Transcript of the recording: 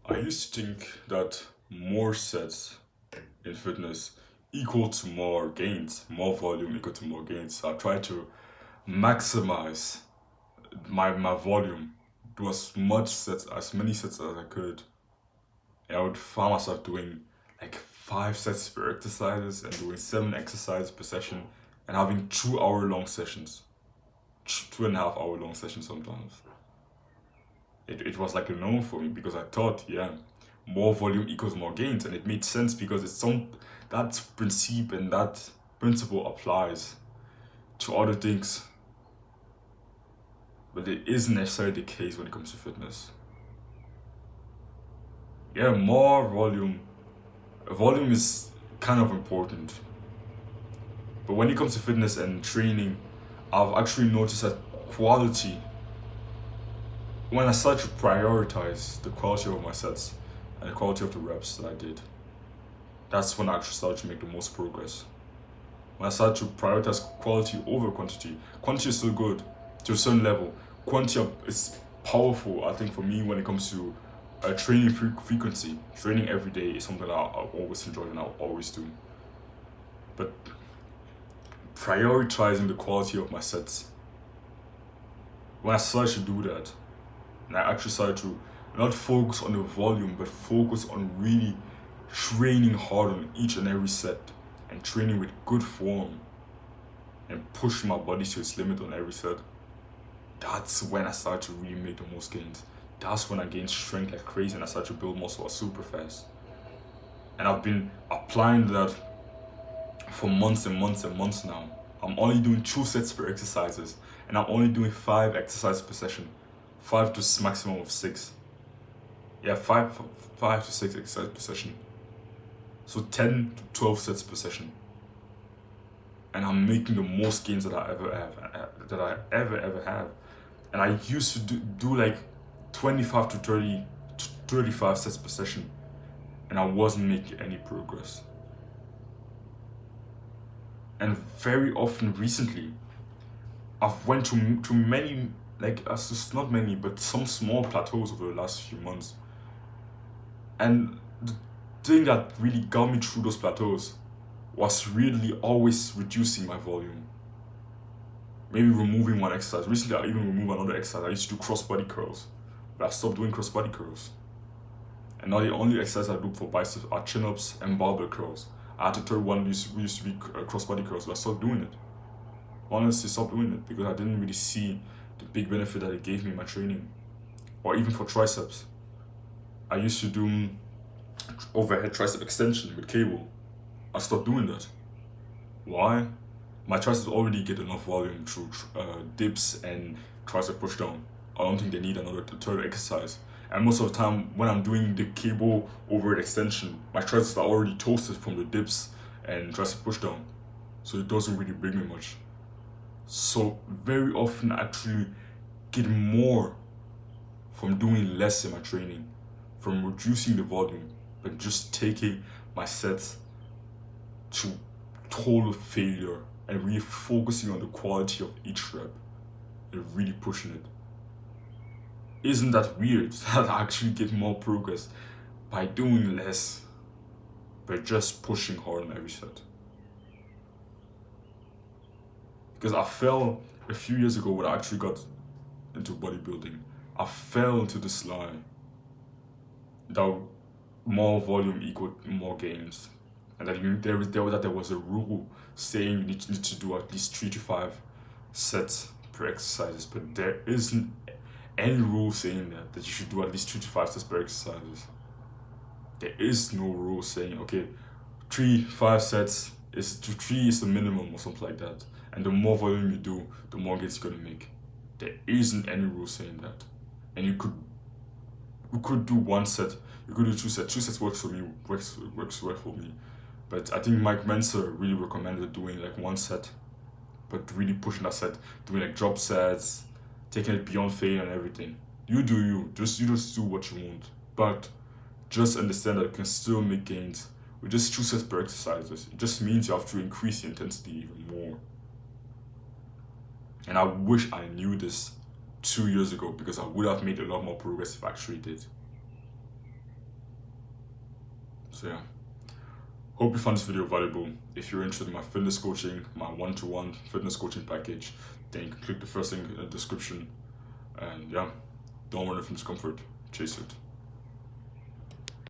I used to think that more sets in fitness equal to more gains, more volume equal to more gains. So I try to maximize my volume, do as many sets as I could. And I would find myself doing like 5 sets per exercises and doing 7 exercises per session and having 2 hour long sessions, 2.5 hour long sessions sometimes. It was like a norm for me because I thought, yeah, more volume equals more gains, and it made sense because it's some that principle and that principle applies to other things, but it isn't necessarily the case when it comes to fitness. Yeah, more volume. Volume is kind of important, but when it comes to fitness and training, I've actually noticed that quality. When I start to prioritize the quality of my sets and the quality of the reps that I did, that's when I actually started to make the most progress. When I started to prioritize quality over quantity, quantity is still good to a certain level. Quantity is powerful, I think, for me when it comes to training frequency. Training every day is something that I've always enjoyed and I'll always do. But prioritizing the quality of my sets, when I started to do that, and I actually started to not focus on the volume, but focus on really training hard on each and every set and training with good form and pushing my body to its limit on every set. That's when I started to really make the most gains. That's when I gained strength like crazy and I started to build muscle super fast. And I've been applying that for months and months and months now. I'm only doing 2 sets per exercises and I'm only doing 5 exercises per session. 5 to maximum of 6. Yeah, five to 6 exercises per session. So 10 to 12 sets per session. And I'm making the most gains that I ever have, that I ever have. And I used to do like 25 to 30 to 35 sets per session, and I wasn't making any progress. And very often recently, I've went to many, like just not many, but some small plateaus over the last few months. And the thing that really got me through those plateaus was really always reducing my volume. Maybe removing one exercise. Recently, I even removed another exercise. I used to do cross-body curls, but I stopped doing cross-body curls. And now the only exercise I do for biceps are chin-ups and barbell curls. I had the third one used to be cross-body curls, but I stopped doing it. Honestly, stopped doing it because I didn't really see the big benefit that it gave me in my training. Or even for triceps. I used to do overhead tricep extension with cable. I stopped doing that. Why? My triceps already get enough volume through dips and tricep pushdown. I don't think they need another third exercise. And most of the time, when I'm doing the cable overhead extension, my triceps are already toasted from the dips and tricep pushdown, so it doesn't really bring me much. So very often, I actually get more from doing less in my training, from reducing the volume, but just taking my sets to total failure and really focusing on the quality of each rep and really pushing it. Isn't that weird that I actually get more progress by doing less, but just pushing hard on every set? Because I fell a few years ago when I actually got into bodybuilding. I fell into this lie that more volume equaled more gains, and that there was a rule saying you need to do at least 3 to 5 sets per exercises, but there isn't any rule saying that you should do at least 3 to 5 sets per exercises. There is no rule saying okay, 3 5 sets is to 3 is the minimum or something like that, and the more volume you do, the more gains you're gonna make. There isn't any rule saying that, and you could do 1 set, you could do 2 sets. 2 sets works for me, works well for me. But I think Mike Menser really recommended doing like 1 set, but really pushing that set, doing like drop sets, taking it beyond failure and everything. You do you. Just do what you want. But just understand that you can still make gains with just 2 sets per exercises. It just means you have to increase the intensity even more. And I wish I knew this 2 years ago because I would have made a lot more progress if I actually did. So yeah, hope you found this video valuable. If you're interested in my fitness coaching, my one-to-one fitness coaching package, then you can click the first link in the description. And yeah, don't run from discomfort, chase it.